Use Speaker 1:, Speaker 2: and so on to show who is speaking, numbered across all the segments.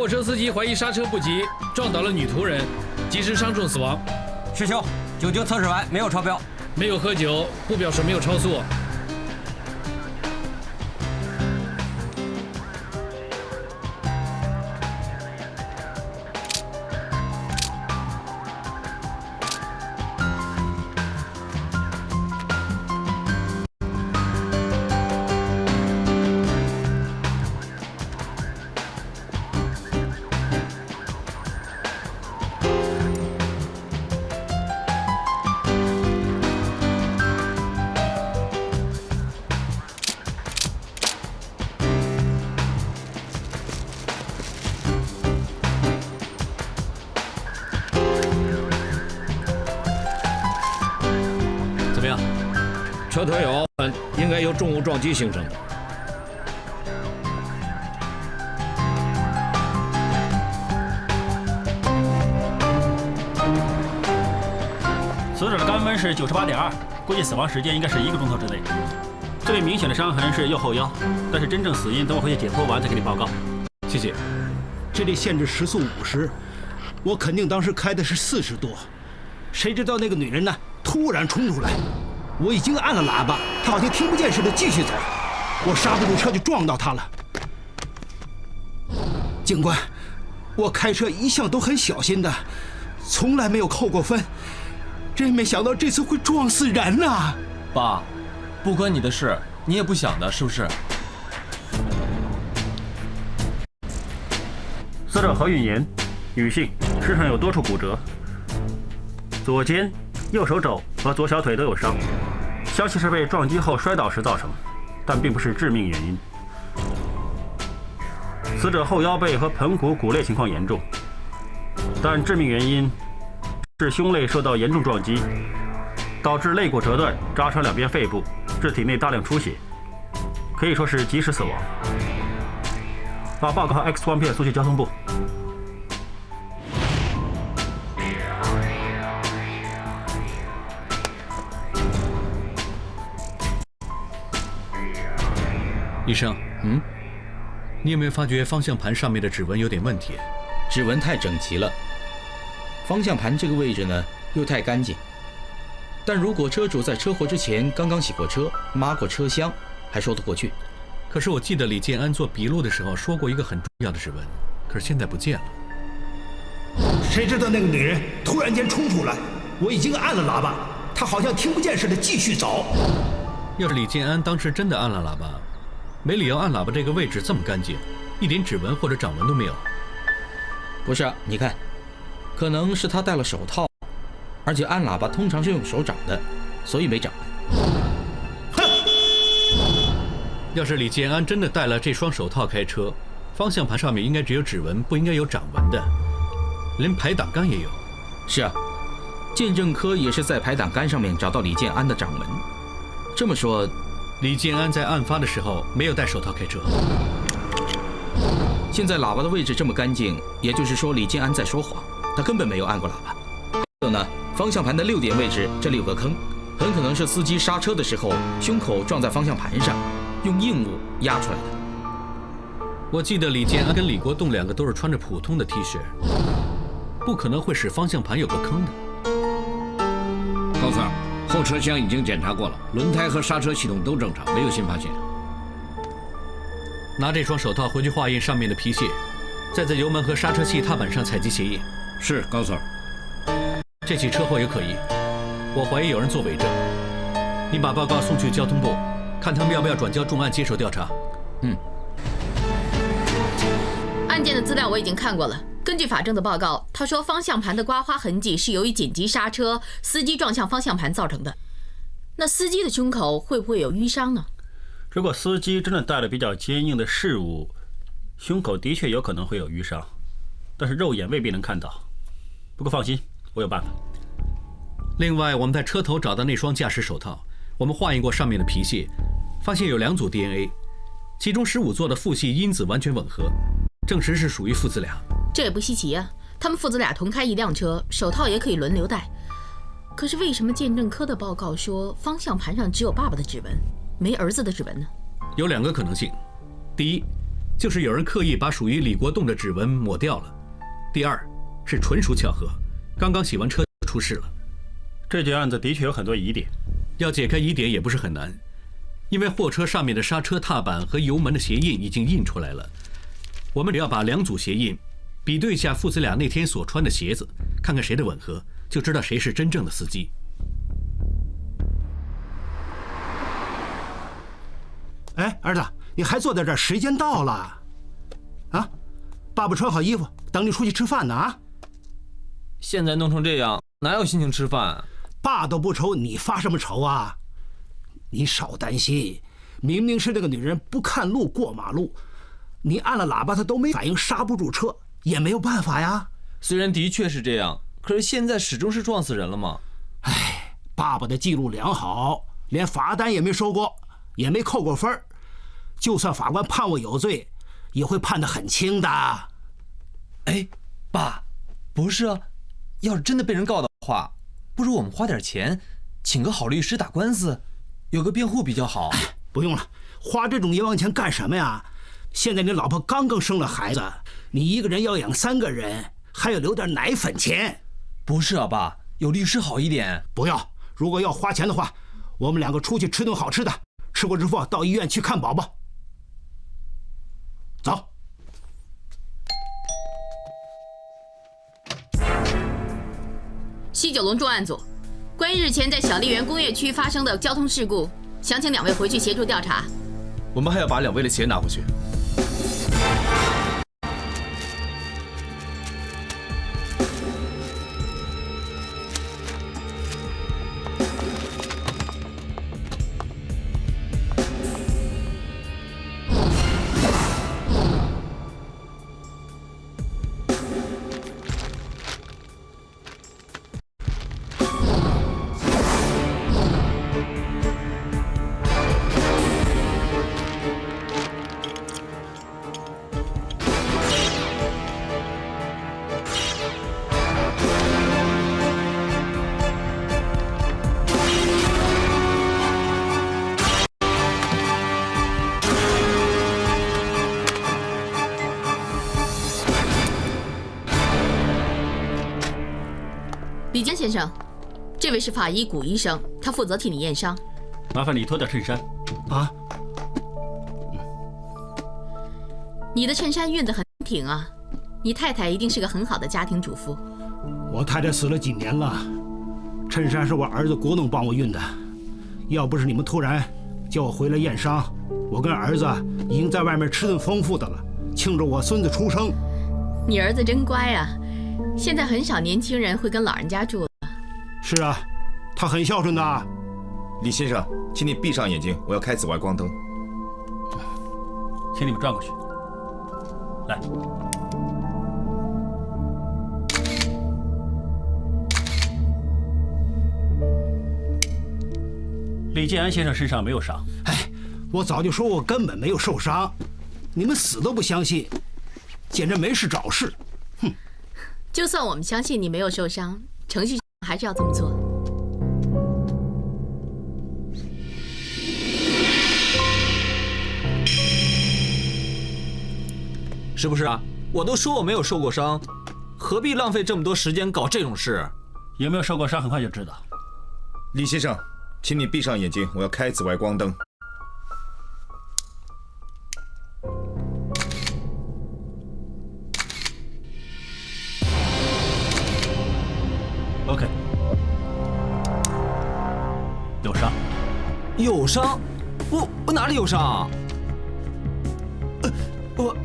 Speaker 1: 货车司机怀疑刹车不及，撞倒了女途人，及时伤重死亡。
Speaker 2: 师兄，99测试完没有超标，
Speaker 1: 没有喝酒，不表示没有超速。
Speaker 3: 车头有凹痕，应该由重物撞击形成的。
Speaker 4: 死者的肛温是98.2，估计死亡时间应该是1个钟头之内。最明显的伤痕是右后腰，但是真正死因等我回去解剖完再给你报告。
Speaker 1: 谢谢。
Speaker 5: 这里限制时速50，我肯定当时开的是40多。谁知道那个女人呢，突然冲出来。我已经按了喇叭，他好像听不见似的继续走，我刹不住车就撞到他了。警官，我开车一向都很小心的，从来没有扣过分，真没想到这次会撞死人呐！
Speaker 6: 爸，不关你的事，你也不想的，是不是？
Speaker 4: 死者何允言，女性，身上有多处骨折，左肩、右手肘和左小腿都有伤。消息是被撞击后摔倒时造成，但并不是致命原因。死者后腰背和盆骨骨裂情况严重，但致命原因是胸肋受到严重撞击，导致肋骨折断，扎穿两边肺部，致体内大量出血，可以说是及时死亡。把报告和 X 光片送去交通部。
Speaker 1: 医生，你有没有发觉方向盘上面的指纹有点问题？
Speaker 7: 指纹太整齐了，方向盘这个位置呢又太干净。但如果车主在车祸之前刚刚洗过车、抹过车厢，还说得过去。
Speaker 1: 可是我记得李建安做笔录的时候说过一个很重要的指纹，可是现在不见了。
Speaker 5: 谁知道那个女人突然间冲出来，我已经按了喇叭，她好像听不见似的继续走。
Speaker 1: 要是李建安当时真的按了喇叭，没理由按喇叭这个位置这么干净，一点指纹或者掌纹都没有。
Speaker 7: 不是啊，你看，可能是他戴了手套，而且按喇叭通常是用手掌的，所以没掌纹。
Speaker 5: 哼！
Speaker 1: 要是李建安真的戴了这双手套开车，方向盘上面应该只有指纹，不应该有掌纹的，连排挡杆也有。
Speaker 7: 是啊，鉴证科也是在排挡杆上面找到李建安的掌纹。这么说，
Speaker 1: 李建安在案发的时候没有戴手套开车。
Speaker 7: 现在喇叭的位置这么干净，也就是说李建安在说谎，他根本没有按过喇叭。还有呢，方向盘的6点位置这里有个坑，很可能是司机刹车的时候胸口撞在方向盘上，用硬物压出来的。
Speaker 1: 我记得李建安跟李国栋2个都是穿着普通的 T 恤，不可能会使方向盘有个坑的。
Speaker 3: 高Sir，后车厢已经检查过了，轮胎和刹车系统都正常，没有新发现。
Speaker 1: 拿这双手套回去化验上面的皮屑，再在油门和刹车器踏板上采集血液。
Speaker 3: 是，高Sir。
Speaker 1: 这起车祸有可疑，我怀疑有人做伪证。你把报告送去交通部，看他们要不要转交重案接手调查。
Speaker 8: 案件的资料我已经看过了。根据法证的报告，他说方向盘的刮花痕迹是由于紧急刹车，司机撞向方向盘造成的。那司机的胸口会不会有淤伤呢？
Speaker 4: 如果司机真的带了比较坚硬的饰物，胸口的确有可能会有淤伤，但是肉眼未必能看到。不过放心，我有办法。
Speaker 1: 另外，我们在车头找到那双驾驶手套，我们化验过上面的皮屑，发现有2组 DNA， 其中15座的父系因子完全吻合，证实是属于父子俩。
Speaker 8: 这也不稀奇啊，他们父子俩同开一辆车，手套也可以轮流戴。可是为什么鉴证科的报告说方向盘上只有爸爸的指纹，没儿子的指纹呢？
Speaker 1: 有2个可能性。第一，就是有人刻意把属于李国栋的指纹抹掉了。第二是纯属巧合，刚刚洗完车就出事了。
Speaker 4: 这件案子的确有很多疑点，
Speaker 1: 要解开疑点也不是很难，因为货车上面的刹车踏板和油门的鞋印已经印出来了。我们只要把两组鞋印比对一下父子俩那天所穿的鞋子，看看谁的吻合，就知道谁是真正的司机。
Speaker 5: 哎，儿子，你还坐在这儿？时间到了，啊！爸爸穿好衣服，等你出去吃饭呢啊！
Speaker 6: 现在弄成这样，哪有心情吃饭？
Speaker 5: 爸都不愁，你发什么愁啊？你少担心，明明是那个女人不看路过马路，你按了喇叭她都没反应，刹不住车，也没有办法呀。
Speaker 6: 虽然的确是这样，可是现在始终是撞死人了嘛。
Speaker 5: 哎，爸爸的记录良好，连罚单也没收过，也没扣过分儿。就算法官判我有罪，也会判得很轻的。
Speaker 6: 哎，爸，不是啊，要是真的被人告的话，不如我们花点钱，请个好律师打官司，有个辩护比较好。
Speaker 5: 哎，不用了，花这种冤枉钱干什么呀？现在你老婆刚刚生了孩子，你一个人要养3个人，还要留点奶粉钱。
Speaker 6: 不是啊，爸，有律师好一点。
Speaker 5: 不要，如果要花钱的话，我们2个出去吃顿好吃的，吃过之后到医院去看宝宝。走。
Speaker 8: 西九龙重案组，关于日前在小笠原工业区发生的交通事故，想请2位回去协助调查。
Speaker 9: 我们还要把2位的钱拿回去。
Speaker 8: 李坚先生，这位是法医古医生，他负责替你验伤。
Speaker 4: 麻烦你脱掉衬衫。
Speaker 5: 啊？
Speaker 8: 你的衬衫熨得很挺啊，你太太一定是个很好的家庭主妇。
Speaker 5: 我太太死了几年了，衬衫是我儿子国栋帮我熨的。要不是你们突然叫我回来验伤，我跟儿子已经在外面吃顿丰富的了，庆祝我孙子出生。
Speaker 8: 你儿子真乖啊，现在很少年轻人会跟老人家住了。
Speaker 5: 是啊，他很孝顺的。
Speaker 9: 李先生，请你闭上眼睛，我要开紫外光灯。
Speaker 4: 请你们转过去。来。李建安先生身上没有伤。
Speaker 5: 哎，我早就说我根本没有受伤，你们死都不相信，简直没事找事。哼！
Speaker 8: 就算我们相信你没有受伤，程序上还是要这么做。
Speaker 6: 是不是啊？我都说我没有受过伤，何必浪费这么多时间搞这种事？
Speaker 4: 有没有受过伤，很快就知道。
Speaker 9: 李先生，请你闭上眼睛，我要开紫外光灯。
Speaker 4: OK。有伤？
Speaker 6: 有伤？我哪里有伤？我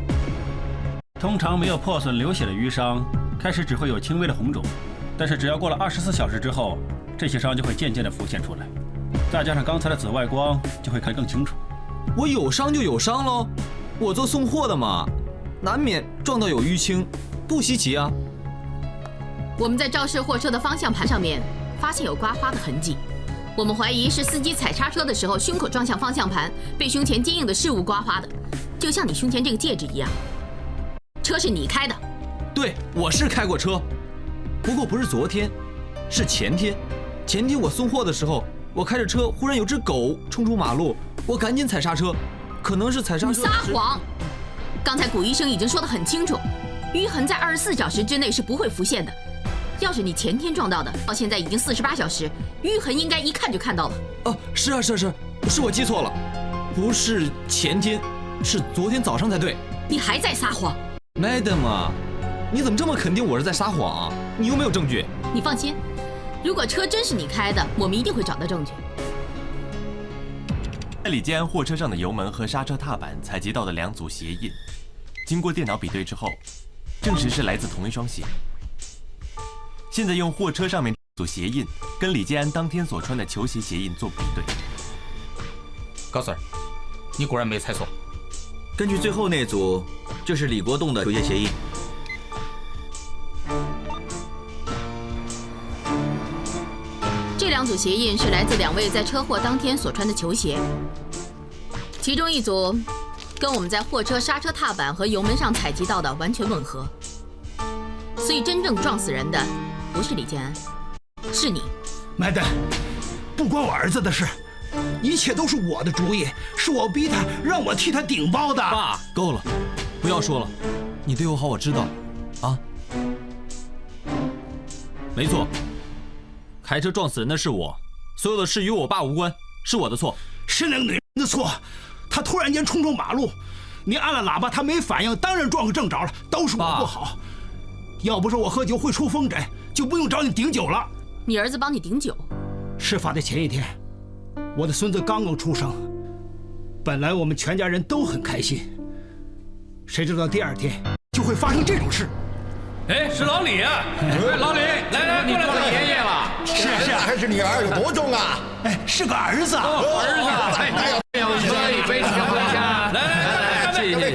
Speaker 4: 通常没有破损流血的淤伤，开始只会有轻微的红肿，但是只要过了24小时之后，这些伤就会渐渐地浮现出来，再加上刚才的紫外光，就会看得更清楚。
Speaker 6: 我有伤就有伤喽，我做送货的嘛，难免撞到有淤青，不稀奇啊。
Speaker 8: 我们在肇事货车的方向盘上面发现有刮花的痕迹，我们怀疑是司机踩刹车的时候胸口撞向方向盘，被胸前坚硬的事物刮花的，就像你胸前这个戒指一样。车是你开的？
Speaker 6: 对，我是开过车，不过不是昨天，是前天。前天我送货的时候，我开着车，忽然有只狗冲出马路，我赶紧踩刹车，可能是踩刹车。
Speaker 8: 你撒谎！刚才古医生已经说得很清楚，淤痕在24小时之内是不会浮现的。要是你前天撞到的，到现在已经48小时，淤痕应该一看就看到了。
Speaker 6: 哦，是啊，是我记错了，不是前天，是昨天早上才对。
Speaker 8: 你还在撒谎
Speaker 6: ，Madam 啊，你怎么这么肯定我是在撒谎啊？你又没有证据。
Speaker 8: 你放心，如果车真是你开的，我们一定会找到证据。
Speaker 10: 在李建安货车上的油门和刹车踏板采集到的2组鞋印，经过电脑比对之后，证实是来自同一双鞋。现在用货车上面这组鞋印跟李建安当天所穿的球鞋鞋印做比对。
Speaker 7: 高 Sir， 你果然没猜错。
Speaker 11: 根据最后那组，就是李国栋的球鞋鞋印。
Speaker 8: 这2组鞋印是来自2位在车祸当天所穿的球鞋，其中一组跟我们在货车刹车踏板和油门上采集到的完全吻合，所以真正撞死人的不是李建安，是你。
Speaker 5: 麦登，不关我儿子的事，一切都是我的主意，是我逼他，让我替他顶包的。
Speaker 6: 爸，够了，不要说了，你对我好，我知道，啊。没错，开车撞死人的是我，所有的事与我爸无关，是我的错。
Speaker 5: 是那个女人的错，她突然间冲出马路，你按了喇叭，她没反应，当然撞个正着了，都是我不好。要不是我喝酒会出风疹，就不用找你顶酒了。
Speaker 8: 你儿子帮你顶酒？
Speaker 5: 事发的前一天，我的孙子刚刚出生，本来我们全家人都很开心，谁知道第2天就会发生这种事。
Speaker 1: 哎，是老李啊！老李，来，过来做爷爷了。
Speaker 9: 是还是女儿有多重啊？
Speaker 5: 哎，是个儿子。
Speaker 1: 儿子，喝一杯，喝一下。来，谢谢。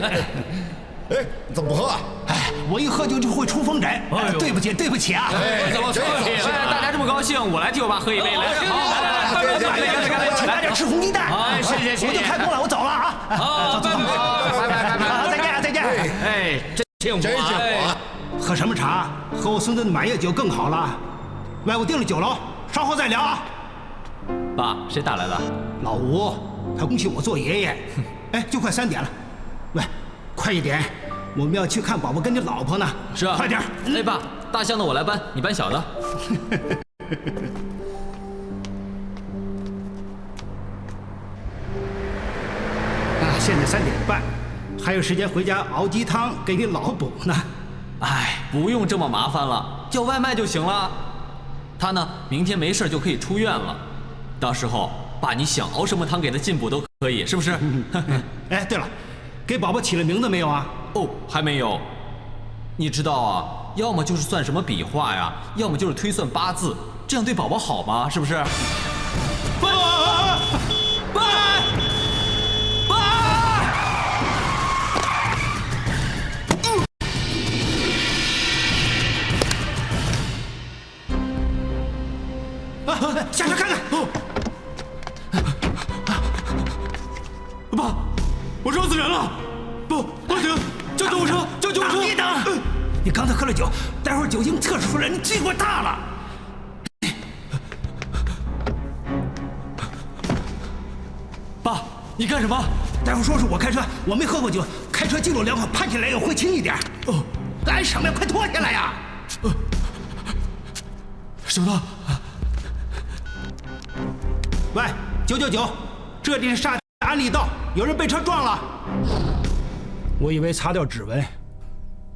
Speaker 9: 哎，怎么不喝啊？
Speaker 5: 哎，我一喝酒就会出风疹。对不起啊！
Speaker 6: 大家这么高兴，我来替我爸喝一杯。来，
Speaker 5: 来，请大家吃红鸡蛋。
Speaker 1: 谢谢。
Speaker 5: 我就开工了，我走了啊！
Speaker 1: 好，
Speaker 5: 拜，再见。
Speaker 1: 哎，真幸福啊！
Speaker 5: 喝什么茶？喝我孙子的满月酒更好了。喂，我订了酒楼，稍后再聊啊。
Speaker 6: 爸，谁打来的？
Speaker 5: 老吴，他恭喜我做爷爷。哎，就快3点了。喂，快一点，我们要去看宝宝跟你老婆呢。
Speaker 6: 是啊，
Speaker 5: 快点。
Speaker 6: 哎，爸，大箱的我来搬，你搬小的。
Speaker 5: 现在3点半，还有时间回家熬鸡汤给你老补呢。
Speaker 6: 哎，不用这么麻烦了，叫外卖就行了。他呢，明天没事就可以出院了，到时候爸你想熬什么汤给他进补都可以，是不是？
Speaker 5: 哎，对了，给宝宝起了名字没有啊？
Speaker 6: 哦，还没有。你知道啊，要么就是算什么笔画呀，要么就是推算八字，这样对宝宝好吗？是不是？
Speaker 5: 下车看看。
Speaker 6: 爸，我撞死人了！不行，叫救护车！叫救护车！
Speaker 5: 别等，你刚才喝了酒，待会儿酒精测试出来，你罪过大了。
Speaker 6: 爸，你干什么？
Speaker 5: 待会儿说是我开车，我没喝过酒，开车记录良好，判起来也会轻一点。哦，干什么呀？快脱下来呀！
Speaker 6: 手套。
Speaker 5: 喂，999，这里是沙安利道，有人被车撞了。我以为擦掉指纹，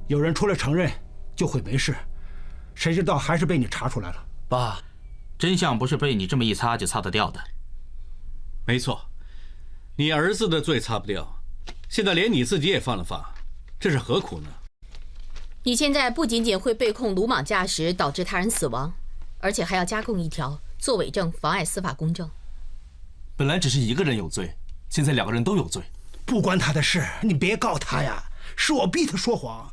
Speaker 5: 有人出来承认就会没事，谁知道还是被你查出来了。
Speaker 7: 爸，真相不是被你这么一擦就擦得掉的。
Speaker 1: 没错，你儿子的罪擦不掉，现在连你自己也犯了法，这是何苦呢？
Speaker 8: 你现在不仅仅会被控鲁莽驾驶导致他人死亡，而且还要加控一条作伪证妨碍司法公正。
Speaker 10: 本来只是一个人有罪，现在2个人都有罪。
Speaker 5: 不关他的事，你别告他呀！是我逼他说谎，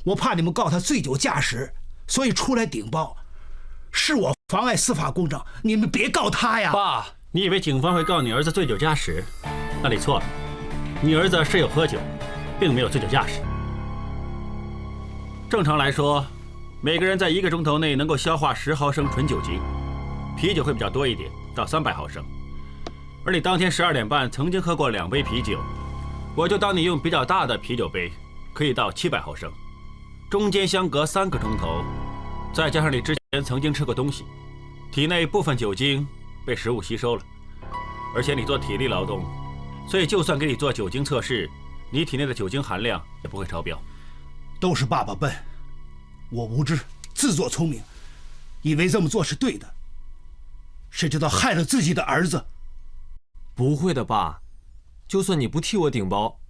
Speaker 5: 我怕你们告他醉酒驾驶，所以出来顶包。是我妨碍司法公正，你们别告他呀！
Speaker 4: 爸，你以为警方会告你儿子醉酒驾驶？那你错了，你儿子是有喝酒，并没有醉酒驾驶。正常来说，每个人在1个钟头内能够消化10毫升纯酒精，啤酒会比较多一点，到300毫升。而你当天12点半曾经喝过2杯啤酒，我就当你用比较大的啤酒杯，可以倒700毫升，中间相隔3个钟头，再加上你之前曾经吃过东西，体内部分酒精被食物吸收了，而且你做体力劳动，所以就算给你做酒精测试，你体内的酒精含量也不会超标。
Speaker 5: 都是爸爸笨，我无知，自作聪明，以为这么做是对的，谁知道害了自己的儿子。
Speaker 6: 不会的，爸，就算你不替我顶包，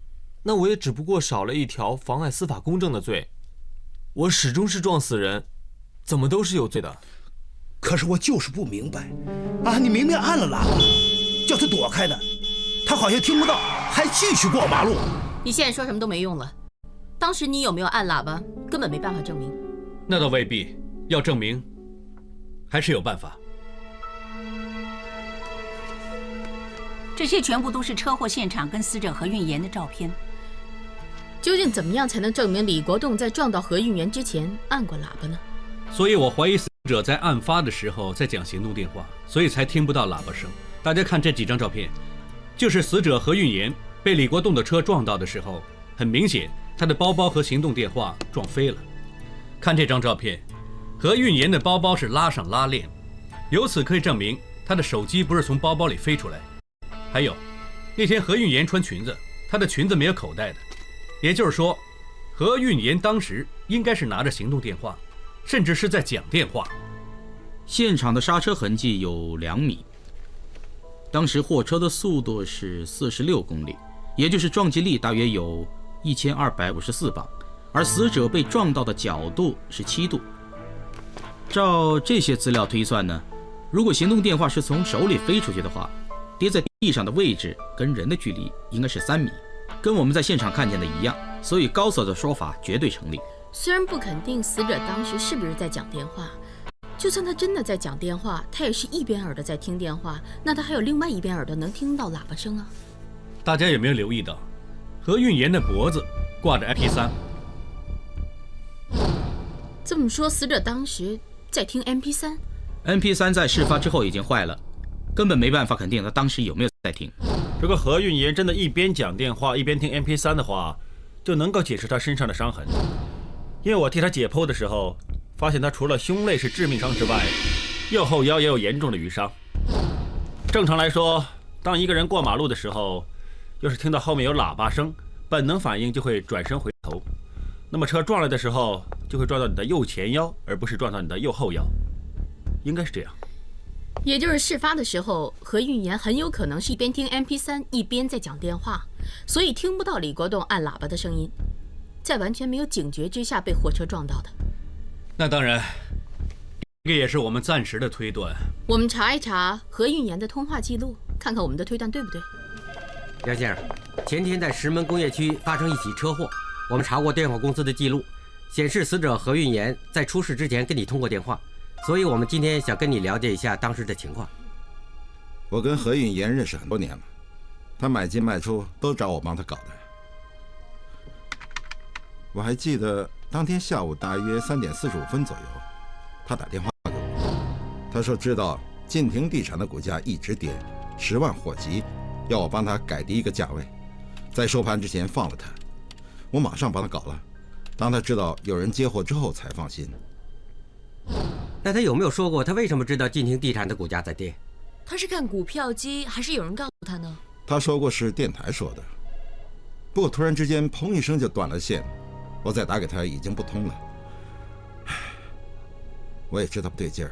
Speaker 6: 那我也只不过少了一条妨碍司法公正的罪。我始终是撞死人，怎么都是有罪的。
Speaker 5: 可是我就是不明白，啊，你明明按了喇叭，叫他躲开的，他好像听不到，还继续过马路。
Speaker 8: 你现在说什么都没用了，当时你有没有按喇叭，根本没办法证明。
Speaker 1: 那倒未必，要证明，还是有办法。
Speaker 12: 这些全部都是车祸现场跟死者何运妍的照片。
Speaker 8: 究竟怎么样才能证明李国栋在撞到何运妍之前按过喇叭呢？
Speaker 1: 所以我怀疑死者在案发的时候在讲行动电话，所以才听不到喇叭声。大家看这几张照片，就是死者何运妍被李国栋的车撞到的时候，很明显他的包包和行动电话撞飞了。看这张照片，何运妍的包包是拉上拉链，由此可以证明他的手机不是从包包里飞出来。还有，那天何运妍穿裙子，她的裙子没有口袋的，也就是说，何运妍当时应该是拿着行动电话，甚至是在讲电话。
Speaker 7: 现场的刹车痕迹有2米，当时货车的速度是46公里，也就是撞击力大约有1254磅，而死者被撞到的角度是7度。照这些资料推算呢，如果行动电话是从手里飞出去的话，跌在地上的位置跟人的距离应该是3米，跟我们在现场看见的一样，所以高嫂的说法绝对成立。
Speaker 8: 虽然不肯定死者当时是不是在讲电话，就算他真的在讲电话，他也是一边耳朵在听电话，那他还有另外一边耳朵能听到喇叭声啊。
Speaker 1: 大家有没有留意到，何运妍的脖子挂着 MP3？
Speaker 8: 这么说，死者当时在听 MP3？MP3
Speaker 7: 在事发之后已经坏了，根本没办法肯定他当时有没有在听。
Speaker 4: 如果何运妍真的一边讲电话一边听 MP3 的话，就能够解释他身上的伤痕。因为我替他解剖的时候，发现他除了胸肋是致命伤之外，右后腰也有严重的余伤。正常来说，当一个人过马路的时候，要是听到后面有喇叭声，本能反应就会转身回头。那么车撞来的时候，就会撞到你的右前腰，而不是撞到你的右后腰，应该是这样。
Speaker 8: 也就是事发的时候，何运妍很有可能是一边听 MP3 一边在讲电话，所以听不到李国栋按喇叭的声音，在完全没有警觉之下被货车撞到的。
Speaker 1: 那当然，这个也是我们暂时的推断。
Speaker 8: 我们查一查何运妍的通话记录，看看我们的推断对不对。
Speaker 2: 梁先生，前天在石门工业区发生一起车祸，我们查过电话公司的记录，显示死者何运妍在出事之前跟你通过电话，所以我们今天想跟你了解一下当时的情况。
Speaker 9: 我跟何运妍认识很多年了，她买进卖出都找我帮她搞的。我还记得当天下午大约3点45分左右，她打电话给我，她说知道晋庭地产的股价一直跌，10万火急，要我帮她改第一个价位，在收盘之前放了她。我马上帮她搞了，当她知道有人接货之后才放心。
Speaker 2: 那他有没有说过他为什么知道晋庭地产的股价在跌？
Speaker 13: 他是看股票机，还是有人告诉他呢？
Speaker 9: 他说过是电台说的，不过突然之间砰一声就断了线，我再打给他已经不通了。我也知道不对劲儿，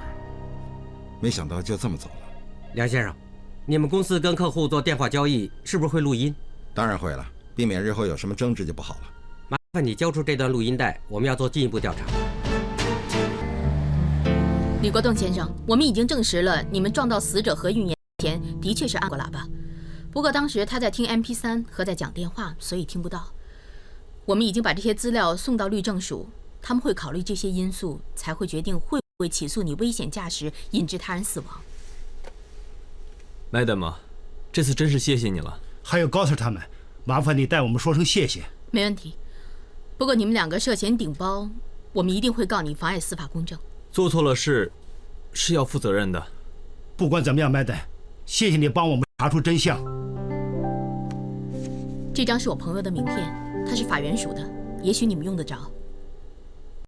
Speaker 9: 没想到就这么走了。
Speaker 2: 梁先生，你们公司跟客户做电话交易是不是会录音？
Speaker 9: 当然会了，避免日后有什么争执就不好了。
Speaker 2: 麻烦你交出这段录音带，我们要做进一步调查。
Speaker 8: 李国栋先生，我们已经证实了，你们撞到死者何运妍前的确是按过喇叭，不过当时他在听 MP3 和在讲电话，所以听不到。我们已经把这些资料送到律政署，他们会考虑这些因素，才会决定会不会起诉你危险驾驶引致他人死亡。
Speaker 6: Madam， 这次真是谢谢你了。
Speaker 5: 还有高 Sir 他们，麻烦你代我们说声谢谢。
Speaker 8: 没问题。不过你们2个涉嫌顶包，我们一定会告你妨碍司法公正。
Speaker 6: 做错了事，是要负责任的。
Speaker 5: 不管怎么样，麦登，谢谢你帮我们查出真相。
Speaker 8: 这张是我朋友的名片，他是法源署的，也许你们用得着。